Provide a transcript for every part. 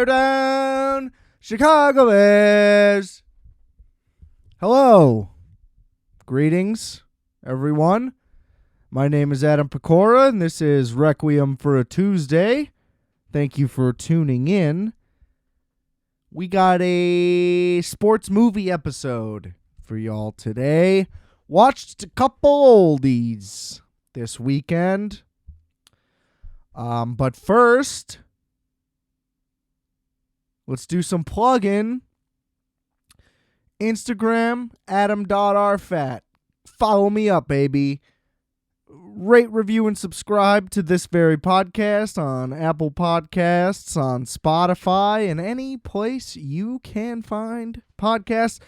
Bear down, Chicago Bears. Hello. Greetings, everyone. My name is Adam Pecora, and this is Requiem for a Tuesday. Thank you for tuning in. We got a sports movie episode for y'all today. Watched a couple oldies this weekend. But first, let's do some plug-in. Instagram, adam.rfat. Follow me up, baby. Rate, review, and subscribe to this very podcast on Apple Podcasts, on Spotify, and any place you can find podcasts.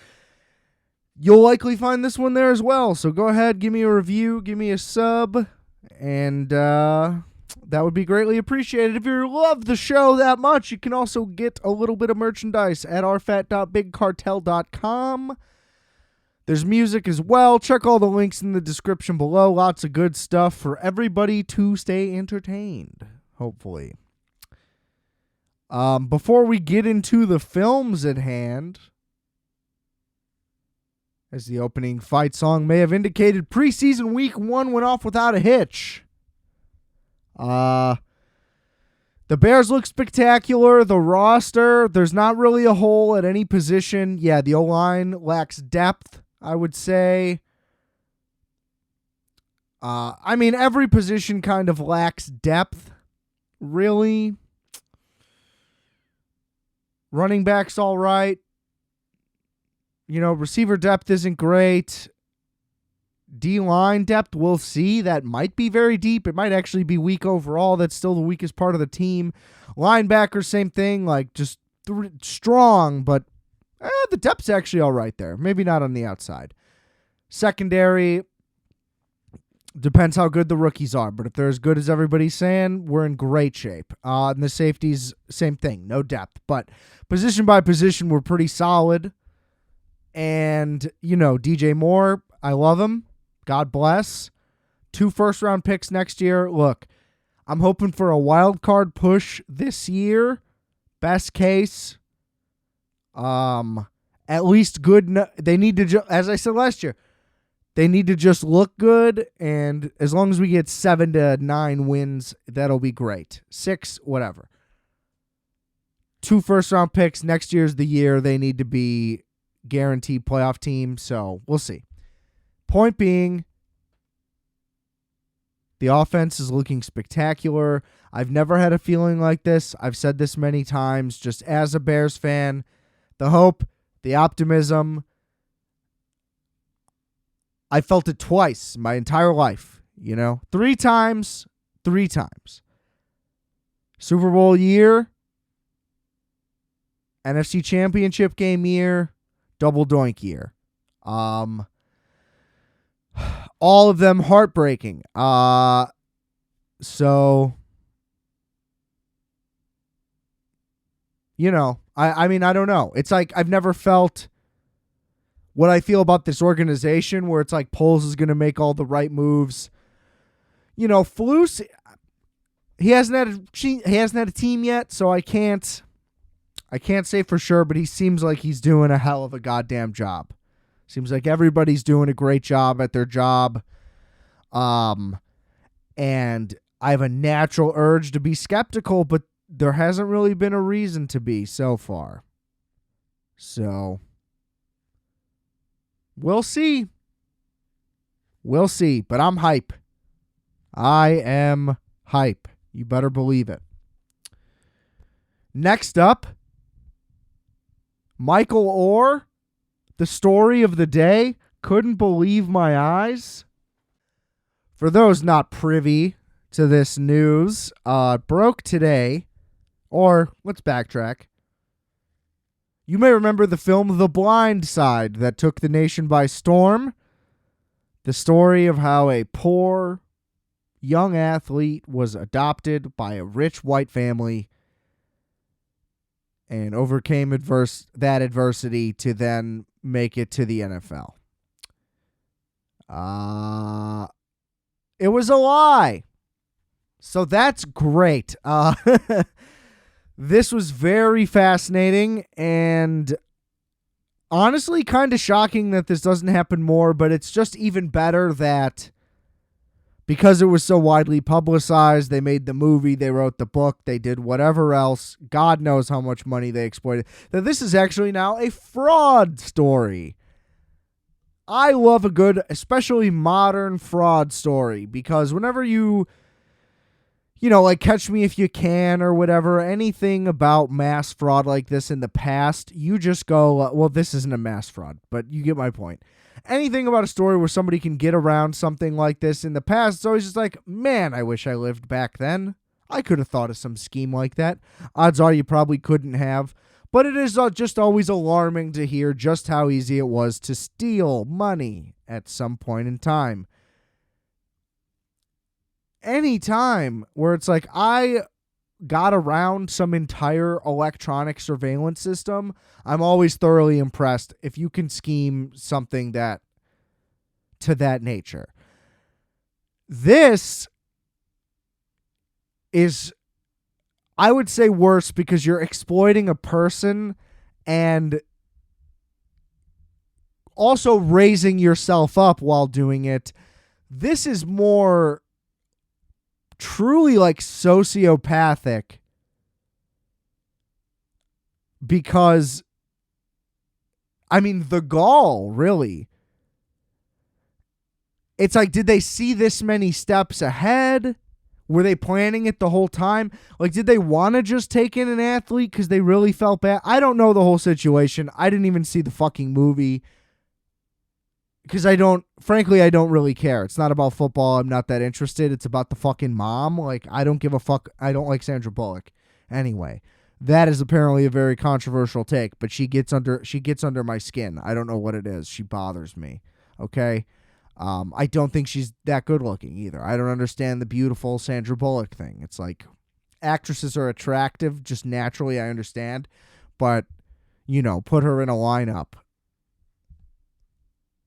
You'll likely find this one there as well. So go ahead, give me a review, give me a sub, and that would be greatly appreciated. If you love the show that much, you can also get a little bit of merchandise at rfat.bigcartel.com. There's music as well. Check all the links in the description below. Lots of good stuff for everybody to stay entertained, hopefully. Before we get into the films at hand, as the opening fight song may have indicated, preseason week 1 went off without a hitch. The Bears look spectacular. The roster, there's not really a hole at any position. Yeah, the O-line lacks depth, I would say. Every position kind of lacks depth, really. Running back's all right. Receiver depth isn't great. D-line depth, we'll see. That might be very deep. It might actually be weak overall. That's still the weakest part of the team. Linebacker, same thing. Just strong, but the depth's actually all right there. Maybe not on the outside. Secondary, depends how good the rookies are. But if they're as good as everybody's saying, we're in great shape. And the safeties, same thing. No depth. But position by position, we're pretty solid. And, DJ Moore, I love him. God bless. 2 first-round picks next year. Look, I'm hoping for a wild card push this year. Best case. At least good. They need to, as I said last year, they need to just look good. And as long as we get 7 to 9 wins, that'll be great. 6, whatever. 2 first-round picks. Next year's the year they need to be guaranteed playoff team. So we'll see. Point being, the offense is looking spectacular. I've never had a feeling like this. I've said this many times, just as a Bears fan. The hope, the optimism. I felt it twice my entire life, 3 times. Super Bowl year, NFC Championship game year, double doink year. All of them heartbreaking. I don't know. It's like I've never felt what I feel about this organization, where it's like Poles is going to make all the right moves. Flus, he hasn't had a team yet, so I can't say for sure, but he seems like he's doing a hell of a goddamn job. Seems like everybody's doing a great job at their job. And I have a natural urge to be skeptical, but there hasn't really been a reason to be so far. So, we'll see. But I'm hype. I am hype. You better believe it. Next up, Michael Orr. The story of the day. Couldn't believe my eyes. For those not privy to this news, broke today. Or, let's backtrack. You may remember the film The Blind Side that took the nation by storm. The story of how a poor young athlete was adopted by a rich white family and overcame that adversity to then make it to the NFL. It was a lie. So that's great. This was very fascinating and honestly kind of shocking that this doesn't happen more, but it's just even better that because it was so widely publicized, they made the movie, they wrote the book, they did whatever else. God knows how much money they exploited. That this is actually now a fraud story. I love a good, especially modern fraud story, because whenever you like Catch Me If You Can or whatever, anything about mass fraud like this in the past, you just go, well, this isn't a mass fraud, but you get my point. Anything about a story where somebody can get around something like this in the past, it's always just like, man, I wish I lived back then. I could have thought of some scheme like that. Odds are you probably couldn't have. But it is just always alarming to hear just how easy it was to steal money at some point in time. Any time where it's like I got around some entire electronic surveillance system, I'm always thoroughly impressed if you can scheme something that to that nature. This is, I would say, worse because you're exploiting a person and also raising yourself up while doing it. This is more truly like sociopathic because, I mean, the gall, really. It's like, did they see this many steps ahead? Were they planning it the whole time? Like, did they want to just take in an athlete because they really felt bad? I don't know the whole situation. I didn't even see the fucking movie because frankly, I don't really care. It's not about football. I'm not that interested. It's about the fucking mom. Like, I don't give a fuck. I don't like Sandra Bullock. Anyway, that is apparently a very controversial take, but she gets under my skin. I don't know what it is. She bothers me. Okay? I don't think she's that good looking either. I don't understand the beautiful Sandra Bullock thing. It's like actresses are attractive just naturally, I understand. But, put her in a lineup.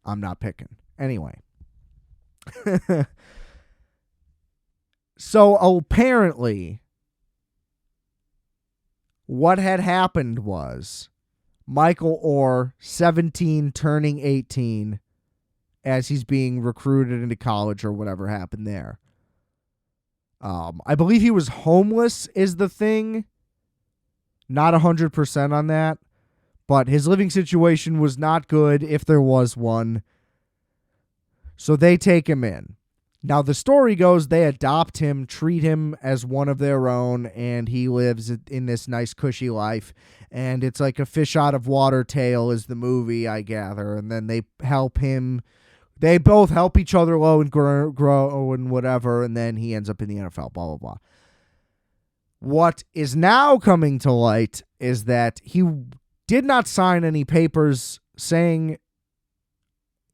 I'm not picking. Anyway. So apparently, what had happened was Michael Orr, 17, turning 18, as he's being recruited into college or whatever happened there. I believe he was homeless is the thing. Not 100% on that. But his living situation was not good if there was one. So they take him in. Now the story goes they adopt him, treat him as one of their own, and he lives in this nice cushy life. And it's like a fish out of water tale is the movie, I gather. And then they help him. They both help each other grow and whatever, and then he ends up in the NFL, blah, blah, blah. What is now coming to light is that he did not sign any papers saying,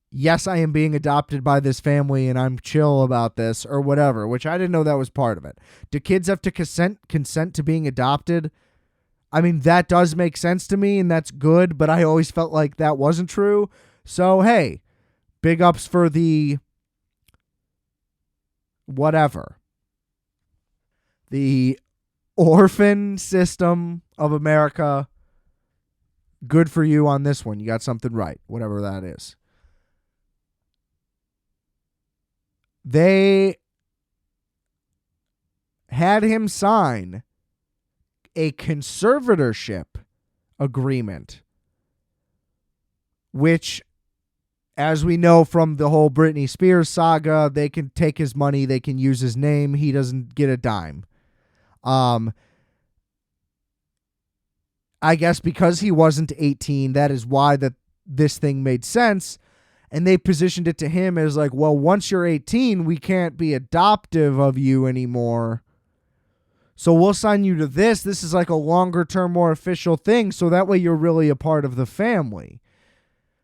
yes, I am being adopted by this family and I'm chill about this or whatever, which I didn't know that was part of it. Do kids have to consent to being adopted? I mean, that does make sense to me and that's good, but I always felt like that wasn't true. So, hey, big ups for the whatever. The orphan system of America. Good for you on this one. You got something right, whatever that is. They had him sign a conservatorship agreement, which, as we know from the whole Britney Spears saga, they can take his money, they can use his name, he doesn't get a dime. I guess because he wasn't 18, that is why this thing made sense. And they positioned it to him as like, well, once you're 18, we can't be adoptive of you anymore. So we'll sign you to this. This is like a longer term, more official thing. So that way you're really a part of the family.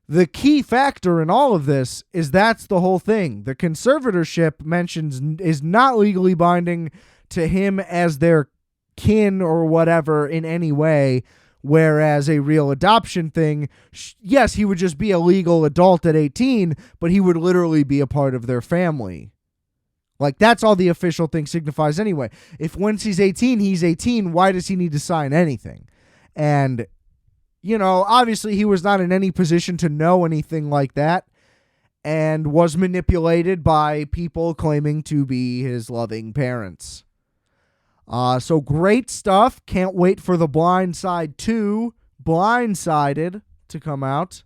The key factor in all of this is that's the whole thing. The conservatorship mentions is not legally binding to him as their kin or whatever in any way. Whereas a real adoption thing, yes, he would just be a legal adult at 18, but he would literally be a part of their family. Like, that's all the official thing signifies anyway. If once he's 18, he's 18, why does he need to sign anything? And, obviously he was not in any position to know anything like that and was manipulated by people claiming to be his loving parents. So great stuff. Can't wait for The Blind Side 2, Blindsided, to come out.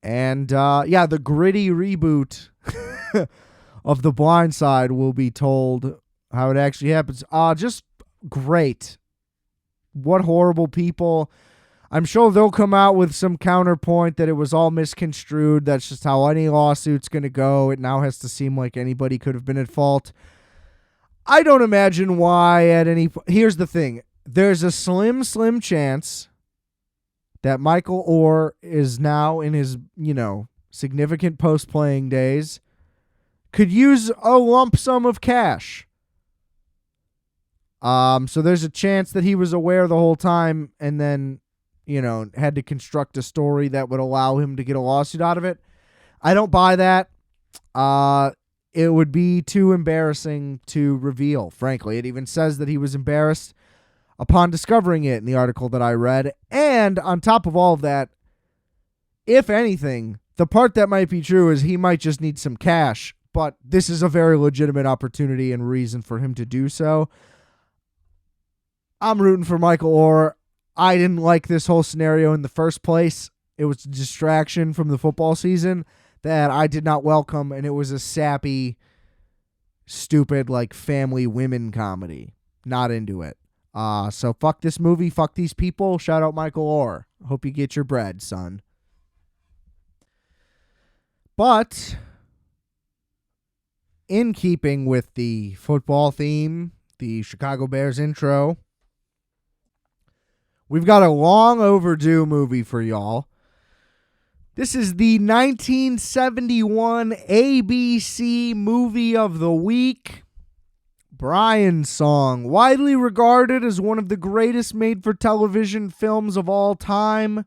And, the gritty reboot of The Blind Side will be told how it actually happens. Just great. What horrible people. I'm sure they'll come out with some counterpoint that it was all misconstrued. That's just how any lawsuit's going to go. It now has to seem like anybody could have been at fault. I don't imagine why at any point. Here's the thing. There's a slim chance that Michael Orr is now in his, significant post-playing days, could use a lump sum of cash. So there's a chance that he was aware the whole time and then, had to construct a story that would allow him to get a lawsuit out of it. I don't buy that. It would be too embarrassing to reveal, frankly. It even says that he was embarrassed upon discovering it in the article that I read. And on top of all of that, if anything, the part that might be true is he might just need some cash, but this is a very legitimate opportunity and reason for him to do so. I'm rooting for Michael Orr. I didn't like this whole scenario in the first place. It was a distraction from the football season that I did not welcome, and it was a sappy, stupid, family women comedy. Not into it. So fuck this movie, fuck these people. Shout out Michael Orr. Hope you get your bread, son. But in keeping with the football theme, the Chicago Bears intro, we've got a long overdue movie for y'all. This is the 1971 ABC Movie of the Week, Brian's Song, widely regarded as one of the greatest made-for-television films of all time,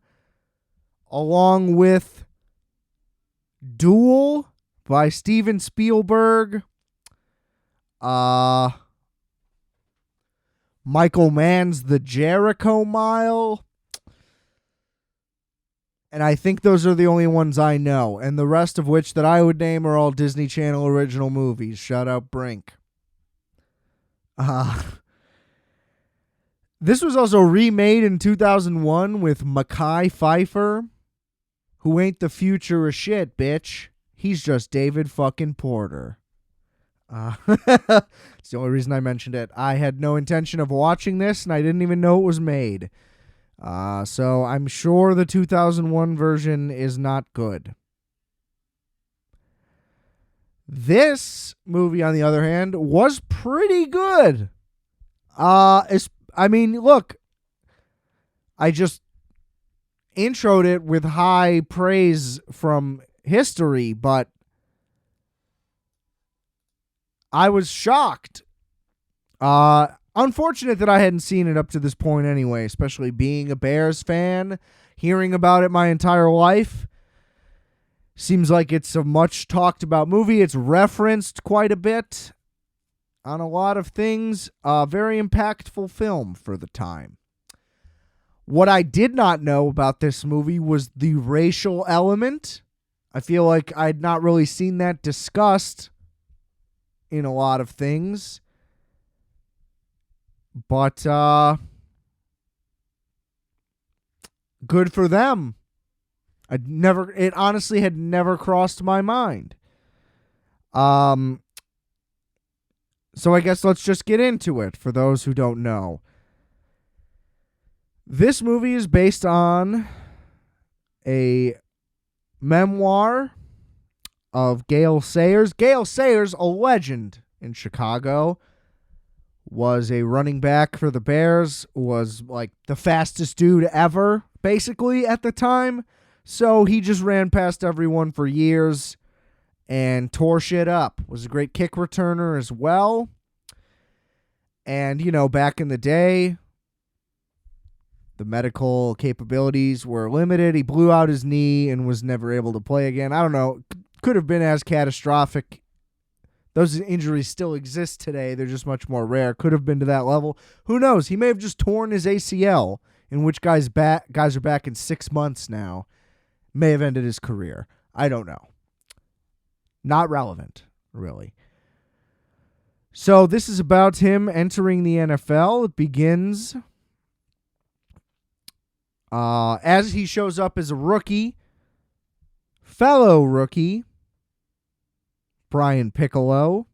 along with Duel by Steven Spielberg, Michael Mann's The Jericho Mile, and I think those are the only ones I know, and the rest of which that I would name are all Disney Channel original movies. Shout out Brink. This was also remade in 2001 with Mekhi Phifer, who ain't the future of shit, bitch. He's just David fucking Porter. It's the only reason I mentioned it. I had no intention of watching this, and I didn't even know it was made. So I'm sure the 2001 version is not good. This movie, on the other hand, was pretty good. Look, I just introed it with high praise from history, but I was shocked. Unfortunate that I hadn't seen it up to this point anyway, especially being a Bears fan, hearing about it my entire life. Seems like it's a much talked about movie. It's referenced quite a bit on a lot of things. Very impactful film for the time. What I did not know about this movie was the racial element. I feel like I'd not really seen that discussed in a lot of things. But good for them. It honestly had never crossed my mind. So I guess let's just get into it for those who don't know. This movie is based on a memoir of Gale Sayers. Gale Sayers, a legend in Chicago, was a running back for the Bears, was like the fastest dude ever, basically, at the time. So he just ran past everyone for years and tore shit up. Was a great kick returner as well. And, back in the day, the medical capabilities were limited. He blew out his knee and was never able to play again. I don't know. Could have been as catastrophic those injuries still exist today. They're just much more rare. Could have been to that level. Who knows? He may have just torn his ACL, in which guys are back in 6 months now. May have ended his career. I don't know. Not relevant, really. So this is about him entering the NFL. It begins as he shows up as a rookie, fellow rookie, Brian Piccolo.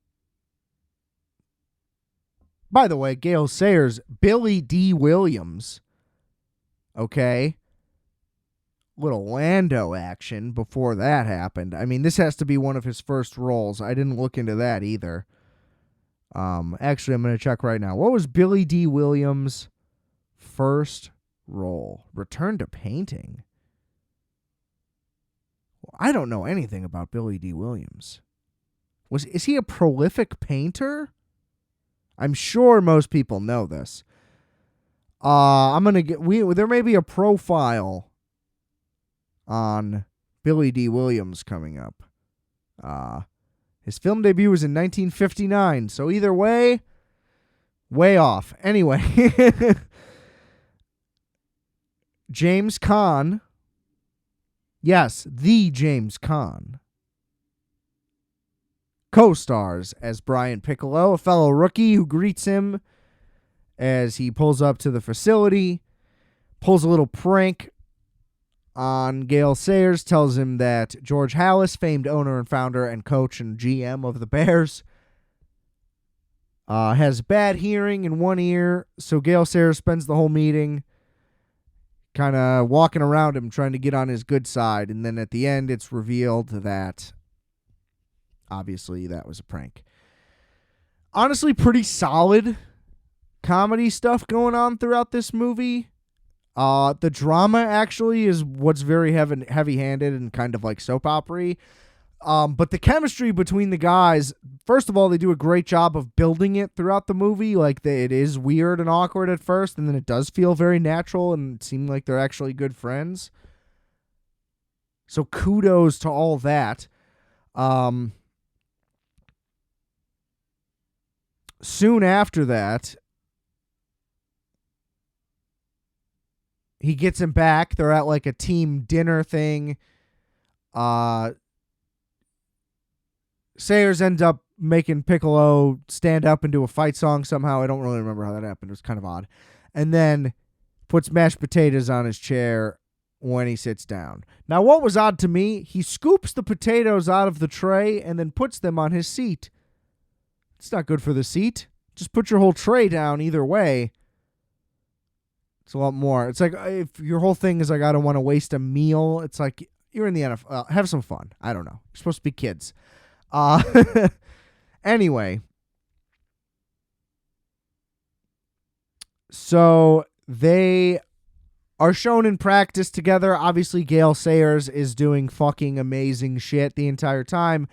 By the way, Gale Sayers, Billy D. Williams. Okay. Little Lando action before that happened. I mean, this has to be one of his first roles. I didn't look into that either. Actually, I'm going to check right now. What was Billy D. Williams' first role? Return to painting. Well, I don't know anything about Billy D. Williams. Is he a prolific painter? I'm sure most people know this. There may be a profile on Billy D. Williams coming up. His film debut was in 1959, so either way off. Anyway, James Caan. Yes, the James Caan. Co-stars as Brian Piccolo, a fellow rookie who greets him as he pulls up to the facility, pulls a little prank on Gale Sayers, tells him that George Halas, famed owner and founder and coach and GM of the Bears, has bad hearing in one ear, so Gale Sayers spends the whole meeting kind of walking around him, trying to get on his good side, and then at the end it's revealed that obviously that was a prank. Honestly, pretty solid comedy stuff going on throughout this movie. The drama actually is what's very heavy-handed and kind of like soap opera-y. But the chemistry between the guys, first of all, they do a great job of building it throughout the movie. Like, it is weird and awkward at first, and then it does feel very natural and seem like they're actually good friends. So kudos to all that. Soon after that, he gets him back. They're at like a team dinner thing. Sayers ends up making Piccolo stand up and do a fight song somehow. I don't really remember how that happened. It was kind of odd. And then puts mashed potatoes on his chair when he sits down. Now, what was odd to me, he scoops the potatoes out of the tray and then puts them on his seat. It's not good for the seat. Just put your whole tray down either way. It's a lot more. It's like if your whole thing is like, I don't want to waste a meal. It's like you're in the NFL. Have some fun. I don't know. You're supposed to be kids. Anyway. So they are shown in practice together. Obviously, Gale Sayers is doing fucking amazing shit the entire time.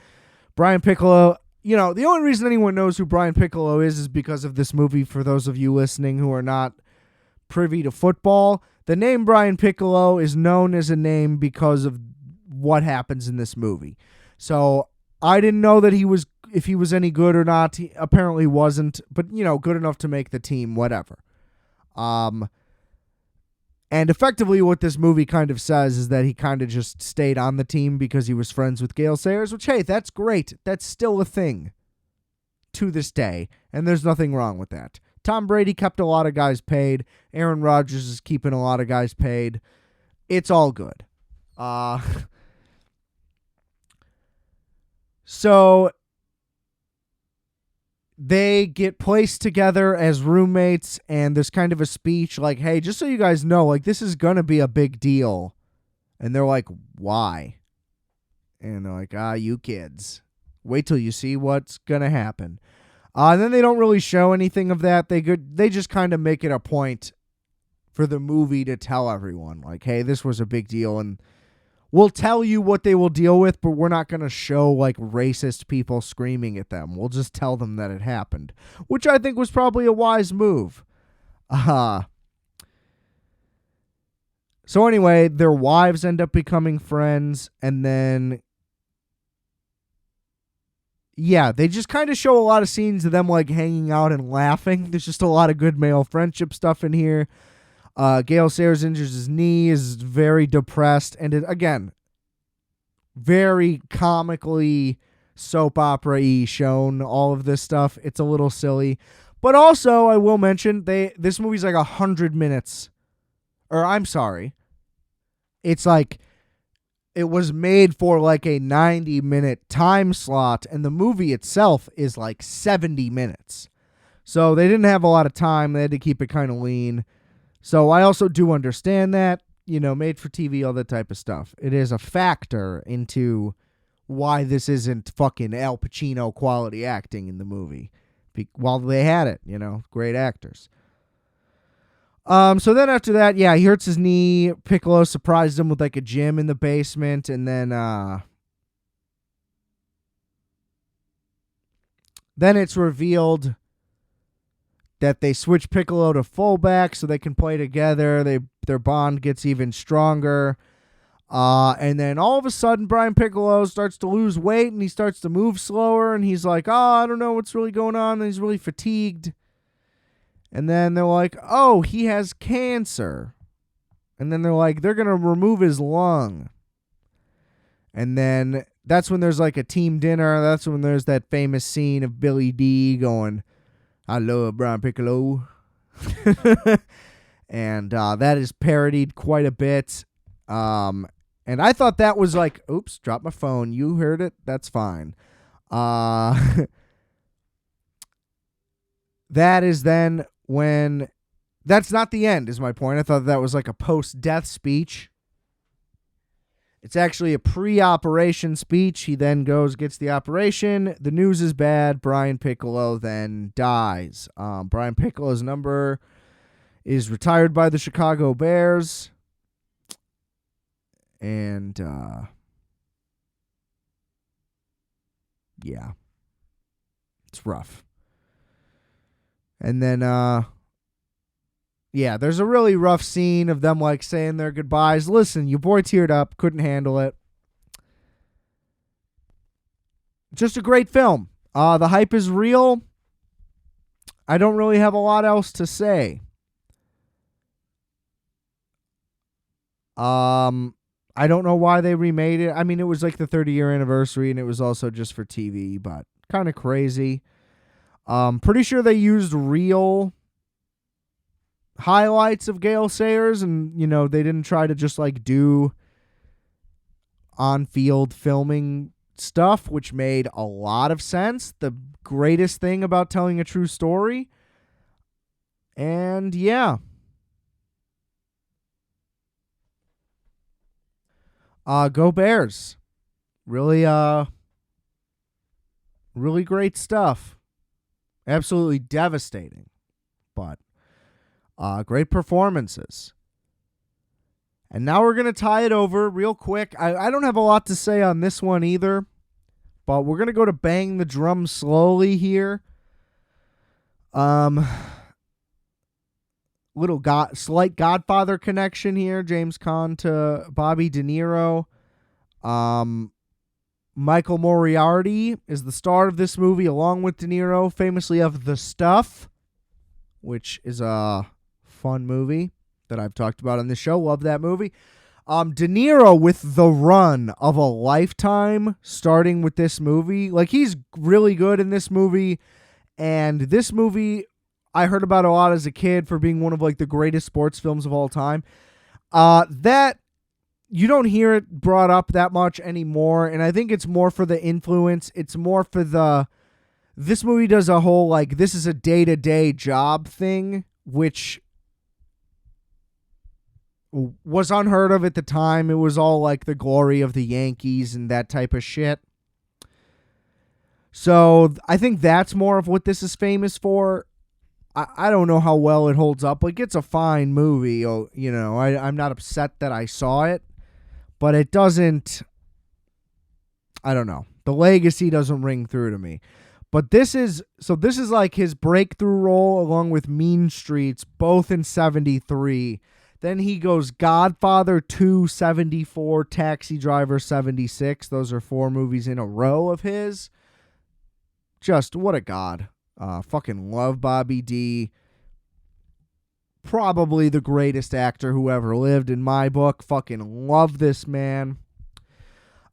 Brian Piccolo, the only reason anyone knows who Brian Piccolo is because of this movie. For those of you listening who are not privy to football, the name Brian Piccolo is known as a name because of what happens in this movie. So I didn't know that if he was any good or not. He apparently wasn't, but good enough to make the team, whatever. And effectively what this movie kind of says is that he kind of just stayed on the team because he was friends with Gale Sayers, which, hey, that's great. That's still a thing to this day, and there's nothing wrong with that. Tom Brady kept a lot of guys paid. Aaron Rodgers is keeping a lot of guys paid. It's all good. So they get placed together as roommates, and there's kind of a speech like, hey, just so you guys know, like, this is going to be a big deal. And they're like, why? And they're like, you kids. Wait till you see what's going to happen. And then they don't really show anything of that. They just kind of make it a point for the movie to tell everyone, like, hey, this was a big deal, and we'll tell you what they will deal with, but we're not going to show, like, racist people screaming at them. We'll just tell them that it happened, which I think was probably a wise move. So anyway, their wives end up becoming friends, and then Yeah, they just kind of show a lot of scenes of them like hanging out and laughing. There's just a lot of good male friendship stuff in here. Gale Sayers injures his knee, is very depressed, and again, very comically soap opera-y shown, all of this stuff. It's a little silly. But also, I will mention, this movie's like 100 minutes. Or, I'm sorry. It's like, it was made for like a 90-minute time slot, and the movie itself is like 70 minutes. So they didn't have a lot of time. They had to keep it kind of lean. So I also do understand that, made for TV, all that type of stuff. It is a factor into why this isn't fucking Al Pacino quality acting in the movie. While they had it, great actors. So then after that, yeah, he hurts his knee. Piccolo surprised him with like a gym in the basement, and then it's revealed that they switch Piccolo to fullback so they can play together. Their bond gets even stronger. And then all of a sudden, Brian Piccolo starts to lose weight, and he starts to move slower, and he's like, I don't know what's really going on, and he's really fatigued. And then they're like, oh, he has cancer. And then they're like, they're going to remove his lung. And then that's when there's like a team dinner. That's when there's that famous scene of Billy D going, I love Brian Piccolo. And that is parodied quite a bit. And I thought that was like, oops, dropped my phone. You heard it. That's fine. That is then when... That's not the end, is my point. I thought that was like a post-death speech. It's actually a pre-operation speech. He then goes, gets the operation. The news is bad. Brian Piccolo then dies. Brian Piccolo's number is retired by the Chicago Bears. And, yeah. It's rough. And then, yeah, there's a really rough scene of them like saying their goodbyes. Listen, your boy teared up, couldn't handle it. Just a great film. The hype is real. I don't really have a lot else to say. I don't know why they remade it. I mean, it was like the 30-year anniversary, and it was also just for TV, but kind of crazy. Pretty sure they used real highlights of Gale Sayers, and they didn't try to just like do on-field filming stuff, which made a lot of sense. The greatest thing about telling a true story. And yeah, go Bears. Really really great stuff. Absolutely devastating, but great performances. And now we're going to tie it over real quick. I don't have a lot to say on this one either, but we're going to go to Bang the Drum Slowly here. Slight Godfather connection here. James Caan to Bobby De Niro. Michael Moriarty is the star of this movie, along with De Niro, famously of The Stuff, which is a fun movie that I've talked about on this show. Love that movie. De Niro with the run of a lifetime, starting with this movie. Like, he's really good in this movie. And this movie, I heard about a lot as a kid for being one of like the greatest sports films of all time. That you don't hear it brought up that much anymore. And I think it's more for the influence. It's more for this movie does a whole like, this is a day-to-day job thing, which was unheard of at the time. It was all like the glory of the Yankees and that type of shit. So I think that's more of what this is famous for. I don't know how well it holds up. Like, it's a fine movie. I'm not upset that I saw it, but it doesn't, I don't know. The legacy doesn't ring through to me. But this is like his breakthrough role along with Mean Streets, both in 73. Then he goes Godfather 2, 74, Taxi Driver 76. Those are 4 movies in a row of his. Just what a god. Fucking love Bobby D. Probably the greatest actor who ever lived in my book. Fucking love this man.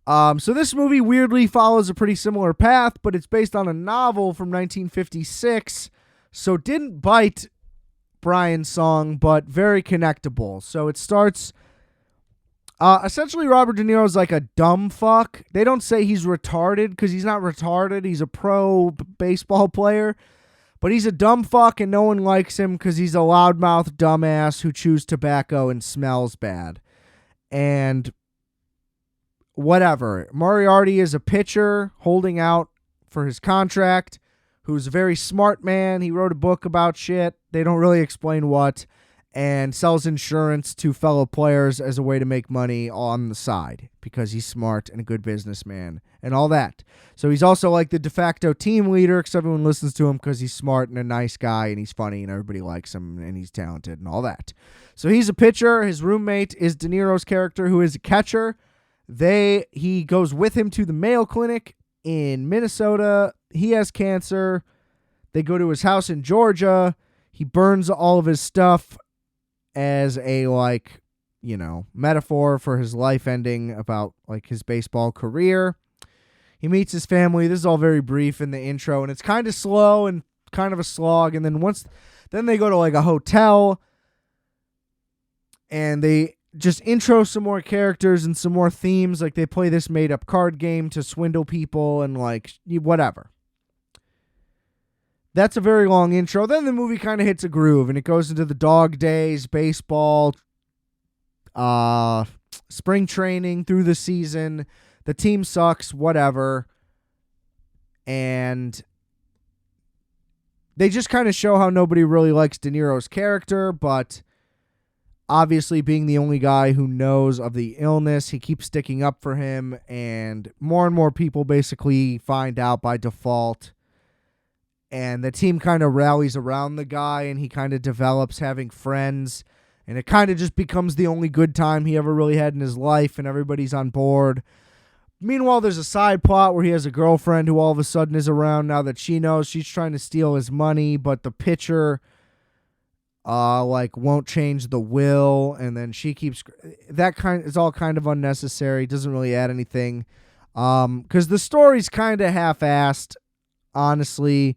So this movie weirdly follows a pretty similar path, but it's based on a novel from 1956. So didn't bite Brian's song, but very connectable. So it starts... essentially, Robert De Niro's like a dumb fuck. They don't say he's retarded because he's not retarded. He's a pro baseball player. But he's a dumb fuck and no one likes him because he's a loudmouth dumbass who chews tobacco and smells bad. And whatever. Moriarty is a pitcher holding out for his contract who's a very smart man. He wrote a book about shit. They don't really explain what. And sells insurance to fellow players as a way to make money on the side because he's smart and a good businessman and all that. So he's also like the de facto team leader because everyone listens to him because he's smart and a nice guy and he's funny and everybody likes him and he's talented and all that. So he's a pitcher. His roommate is De Niro's character who is a catcher. He goes with him to the Mayo Clinic in Minnesota. He has cancer. They go to his house in Georgia. He burns all of his stuff as a, like, you know, metaphor for his life ending about, like, his baseball career. He meets his family. This is all very brief in the intro, and it's kind of slow and kind of a slog. And then they go to, like, a hotel, and they just intro some more characters and some more themes. Like, they play this made-up card game to swindle people and, like, whatever. That's a very long intro. Then the movie kind of hits a groove, and it goes into the dog days, baseball, spring training through the season. The team sucks, whatever. And they just kind of show how nobody really likes De Niro's character, but obviously being the only guy who knows of the illness, he keeps sticking up for him, and more people basically find out by default. And the team kind of rallies around the guy, and he kind of develops having friends. And it kind of just becomes the only good time he ever really had in his life, and everybody's on board. Meanwhile, there's a side plot where he has a girlfriend who all of a sudden is around now that she knows she's trying to steal his money, but the pitcher, won't change the will, and then she keeps... It's all kind of unnecessary. Doesn't really add anything. Because the story's kind of half-assed, honestly.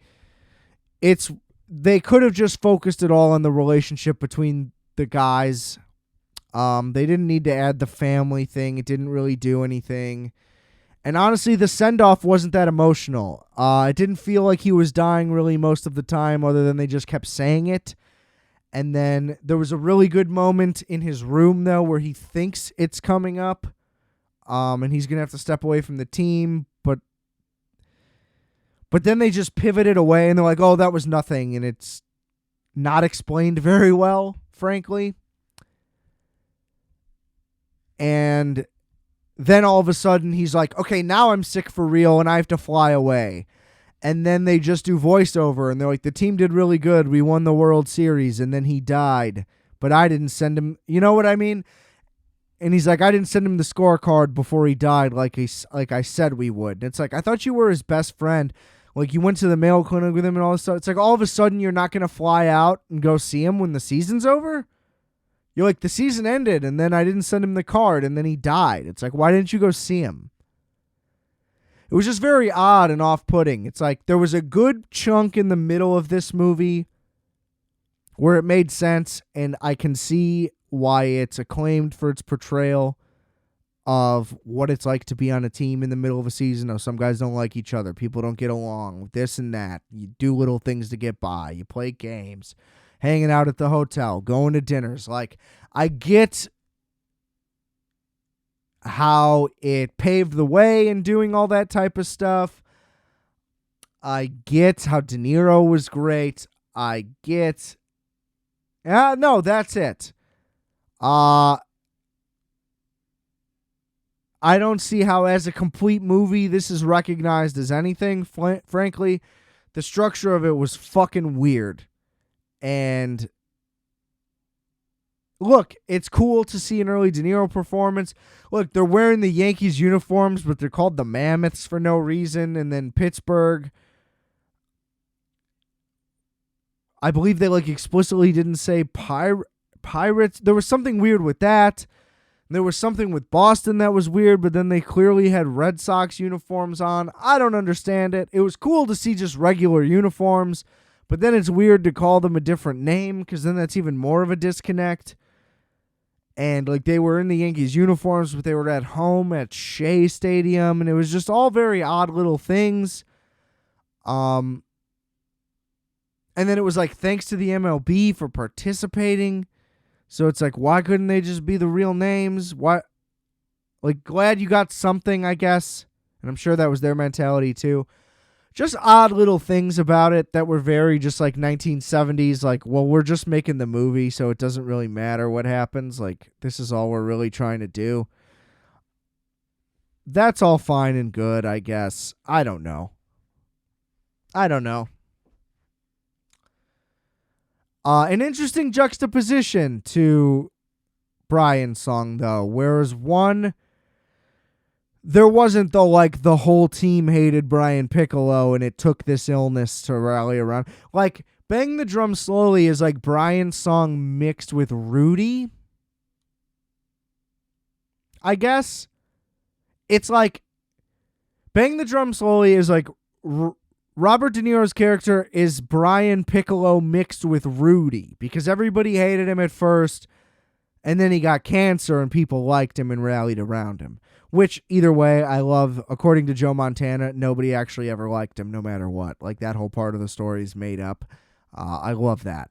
They could have just focused it all on the relationship between the guys. They didn't need to add the family thing. It didn't really do anything. And honestly, the send-off wasn't that emotional. It didn't feel like he was dying really most of the time, other than they just kept saying it. And then there was a really good moment in his room, though, where he thinks it's coming up. And he's going to have to step away from the team, But then they just pivoted away, and they're like, oh, that was nothing. And it's not explained very well, frankly. And then all of a sudden, he's like, okay, now I'm sick for real, and I have to fly away. And then they just do voiceover, and they're like, the team did really good. We won the World Series, and then he died. But I didn't send him. You know what I mean? And he's like, I didn't send him the scorecard before he died like I said we would. And it's like, I thought you were his best friend. Like, you went to the Mayo Clinic with him and all this stuff. It's like, all of a sudden, you're not going to fly out and go see him when the season's over? You're like, the season ended, and then I didn't send him the card, and then he died. It's like, why didn't you go see him? It was just very odd and off-putting. It's like, there was a good chunk in the middle of this movie where it made sense, and I can see why it's acclaimed for its portrayal of what it's like to be on a team in the middle of a season. Oh, some guys don't like each other. People don't get along. This and that. You do little things to get by. You play games. Hanging out at the hotel. Going to dinners. Like, I get how it paved the way in doing all that type of stuff. I get how De Niro was great. I get... no, that's it. I don't see how, as a complete movie, this is recognized as anything. Frankly, the structure of it was fucking weird. And look, it's cool to see an early De Niro performance. Look, they're wearing the Yankees uniforms, but they're called the Mammoths for no reason. And then Pittsburgh I believe they like explicitly didn't say Pirates. There was something weird with that. There was something with Boston that was weird, but then they clearly had Red Sox uniforms on. I don't understand it. It was cool to see just regular uniforms, but then it's weird to call them a different name because then that's even more of a disconnect. And like they were in the Yankees uniforms, but they were at home at Shea Stadium, and it was just all very odd little things. And then it was like, thanks to the MLB for participating. So it's like, why couldn't they just be the real names? Why? Like, glad you got something, I guess. And I'm sure that was their mentality too. Just odd little things about it that were very just like 1970s. Like, well, we're just making the movie, so it doesn't really matter what happens. Like, this is all we're really trying to do. That's all fine and good, I guess. I don't know. An interesting juxtaposition to Brian's song, though. Whereas one, there wasn't the whole team hated Brian Piccolo and it took this illness to rally around. Like, Bang the Drum Slowly is like Brian's song mixed with Rudy, I guess. It's like Bang the Drum Slowly is like Robert De Niro's character is Brian Piccolo mixed with Rudy because everybody hated him at first and then he got cancer and people liked him and rallied around him. Which, either way, I love. According to Joe Montana, nobody actually ever liked him no matter what. Like, that whole part of the story is made up. I love that.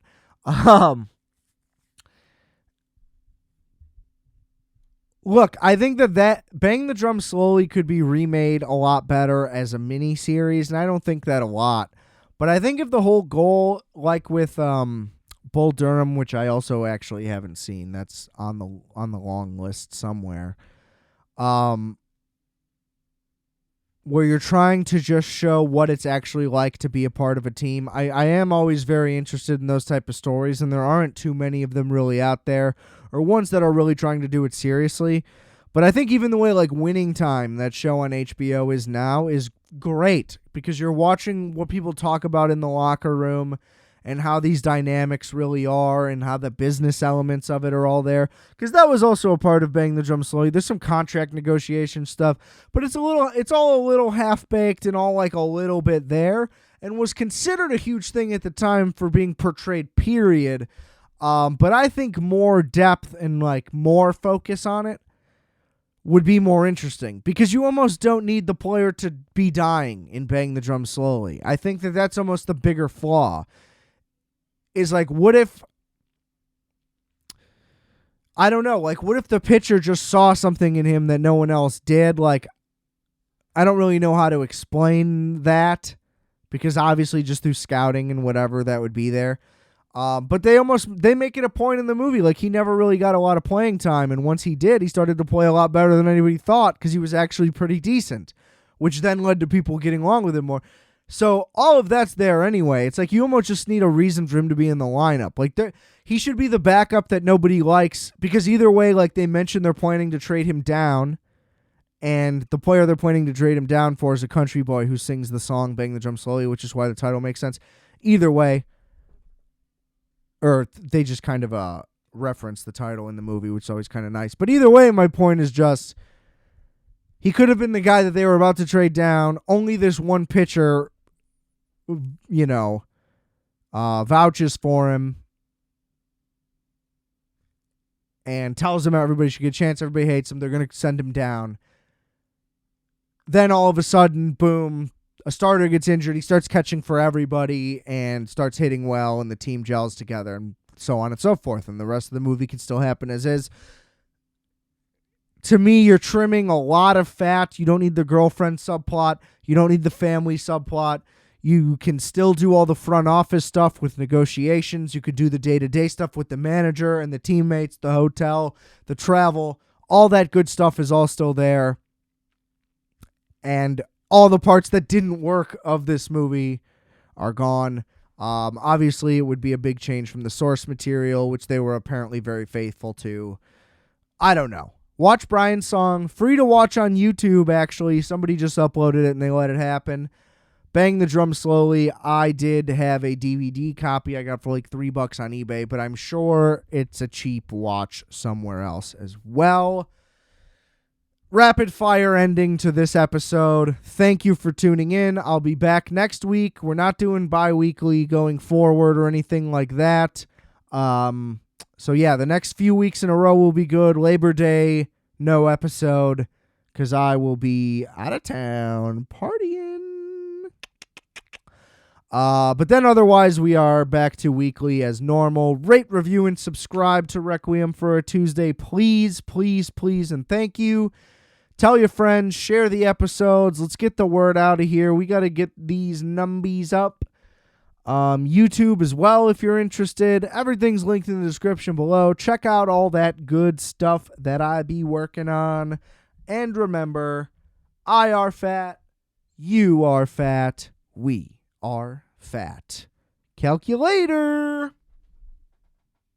Look, I think that Bang the Drum Slowly could be remade a lot better as a mini series, and I don't think that a lot. But I think if the whole goal, like with Bull Durham, which I also actually haven't seen, that's on the long list somewhere, where you're trying to just show what it's actually like to be a part of a team. I am always very interested in those type of stories, and there aren't too many of them really out there, or ones that are really trying to do it seriously. But I think even the way like Winning Time, that show on HBO is now, is great, because you're watching what people talk about in the locker room and how these dynamics really are and how the business elements of it are all there. Because that was also a part of Bang the Drum Slowly. There's some contract negotiation stuff, but it's all a little half-baked and all like a little bit there, and was considered a huge thing at the time for being portrayed, period. But I think more depth and like more focus on it would be more interesting, because you almost don't need the player to be dying in Bang the Drum Slowly. I think that that's almost the bigger flaw. Is like, what if, I don't know, like, what if the pitcher just saw something in him that no one else did? Like, I don't really know how to explain that, because obviously just through scouting and whatever that would be there. But they make it a point in the movie, like, he never really got a lot of playing time, and once he did, he started to play a lot better than anybody thought, because he was actually pretty decent, which then led to people getting along with him more. So all of that's there anyway. It's like you almost just need a reason for him to be in the lineup. Like, he should be the backup that nobody likes, because either way, like they mentioned, they're planning to trade him down, and the player they're planning to trade him down for is a country boy who sings the song Bang the Drum Slowly, which is why the title makes sense. Either way, or they just kind of reference the title in the movie, which is always kind of nice. But either way, my point is just, he could have been the guy that they were about to trade down. Only this one pitcher, vouches for him and tells him everybody should get a chance, everybody hates him, they're going to send him down. Then all of a sudden, boom, a starter gets injured, he starts catching for everybody and starts hitting well, and the team gels together, and so on and so forth, and the rest of the movie can still happen as is. To me, you're trimming a lot of fat. You don't need the girlfriend subplot. You don't need the family subplot. You can still do all the front office stuff with negotiations. You could do the day-to-day stuff with the manager and the teammates, the hotel, the travel. All that good stuff is all still there. And all the parts that didn't work of this movie are gone. Obviously, it would be a big change from the source material, which they were apparently very faithful to. I don't know. Watch Brian's song. Free to watch on YouTube, actually. Somebody just uploaded it and they let it happen. Bang the Drum Slowly, I did have a DVD copy I got for like $3 on eBay, but I'm sure it's a cheap watch somewhere else as well. Rapid fire ending to this episode. Thank you for tuning in. I'll be back next week. We're not doing bi-weekly going forward or anything like that. So yeah, the next few weeks in a row will be good. Labor Day, no episode, because I will be out of town partying. But then otherwise, we are back to weekly as normal. Rate, review, and subscribe to Requiem for a Tuesday. Please, please, please, and thank you. Tell your friends, share the episodes. Let's get the word out of here. We got to get these numbies up. YouTube as well if you're interested. Everything's linked in the description below. Check out all that good stuff that I be working on. And remember, I are fat, you are fat, we are fat. Calculator.